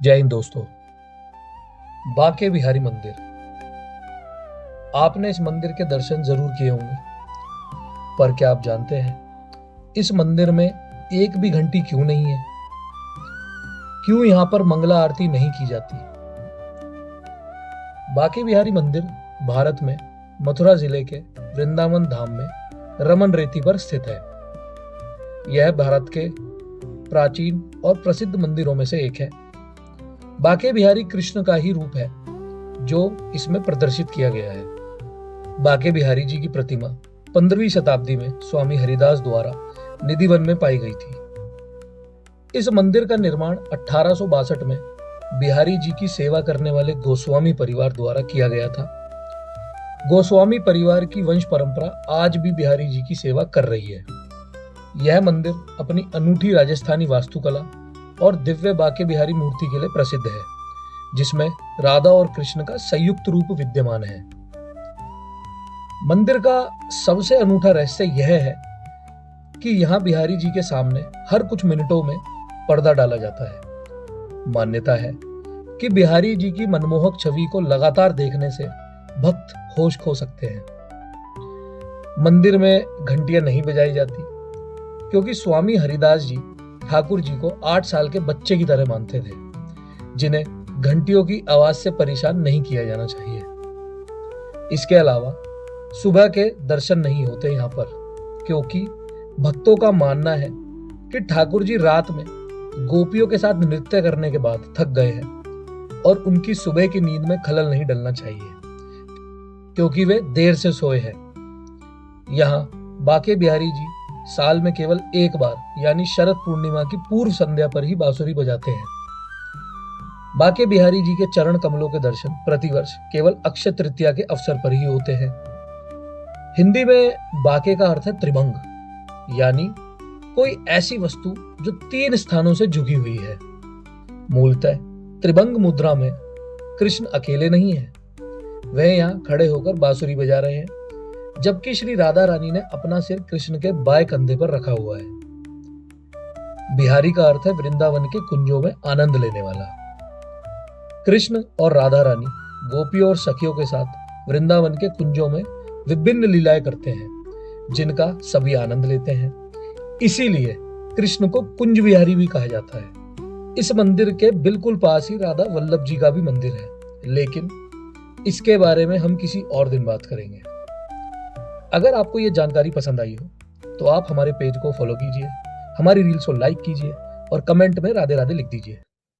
जय हिंद दोस्तों। बांके बिहारी मंदिर, आपने इस मंदिर के दर्शन जरूर किए होंगे, पर क्या आप जानते हैं इस मंदिर में एक भी घंटी क्यों नहीं है? क्यों यहाँ पर मंगला आरती नहीं की जाती? बांके बिहारी मंदिर भारत में मथुरा जिले के वृंदावन धाम में रमन रेती पर स्थित है। यह भारत के प्राचीन और प्रसिद्ध मंदिरों में से एक है। बांके बिहारी कृष्ण का ही रूप है जो इसमें प्रदर्शित किया गया है। बांके बिहारी जी की प्रतिमा 15वीं शताब्दी में स्वामी हरिदास द्वारा निधिवन में पाई गई थी। इस मंदिर का निर्माण 1862 में बिहारी जी की सेवा करने वाले गोस्वामी परिवार द्वारा किया गया था। गोस्वामी परिवार की वंश परंपरा आज भी बिहारी जी की सेवा कर रही है। यह मंदिर अपनी अनूठी राजस्थानी वास्तुकला और दिव्य बांके बिहारी मूर्ति के लिए प्रसिद्ध है, जिसमें राधा और कृष्ण का संयुक्त रूप विद्यमान है। मंदिर का सबसे अनूठा रहस्य यह है कि यहाँ बिहारी जी के सामने हर कुछ मिनटों में पर्दा डाला जाता है। मान्यता है कि बिहारी जी की मनमोहक छवि को लगातार देखने से भक्त होश खो सकते हैं। मंदिर में घंटियां नहीं बजाई जाती क्योंकि स्वामी हरिदास जी ठाकुर जी को 8 साल के बच्चे की तरह मानते थे, जिन्हें घंटियों की आवाज से परेशान नहीं किया जाना चाहिए। इसके अलावा सुबह के दर्शन नहीं होते यहाँ पर, क्योंकि भक्तों का मानना है कि ठाकुर जी रात में गोपियों के साथ नृत्य करने के बाद थक गए हैं और उनकी सुबह की नींद में खलल नहीं डलना चाहिए, क्योंकि वे देर से सोए हैं। यहाँ बांके बिहारी जी साल में केवल एक बार यानी शरद पूर्णिमा की पूर्व संध्या पर ही बांसुरी बजाते हैं। बांके बिहारी जी के चरण कमलों के दर्शन प्रतिवर्ष केवल अक्षय तृतीया के अवसर पर ही होते हैं। हिंदी में बांके का अर्थ है त्रिभंग, यानी कोई ऐसी वस्तु जो 3 स्थानों से झुकी हुई है। मूलतः त्रिभंग मुद्रा में कृष्ण अकेले नहीं है, वह यहाँ खड़े होकर बांसुरी बजा रहे हैं, जबकि श्री राधा रानी ने अपना सिर कृष्ण के बाएं कंधे पर रखा हुआ है। बिहारी का अर्थ है वृंदावन के कुंजों में आनंद लेने वाला। कृष्ण और राधा रानी गोपियों और सखियों के साथ वृंदावन के कुंजों में विभिन्न लीलाएं करते हैं, जिनका सभी आनंद लेते हैं। इसीलिए कृष्ण को कुंज बिहारी भी कहा जाता है। इस मंदिर के बिल्कुल पास ही राधा वल्लभ जी का भी मंदिर है, लेकिन इसके बारे में हम किसी और दिन बात करेंगे। अगर आपको ये जानकारी पसंद आई हो तो आप हमारे पेज को फॉलो कीजिए, हमारी रील्स को लाइक कीजिए और कमेंट में राधे राधे लिख दीजिए।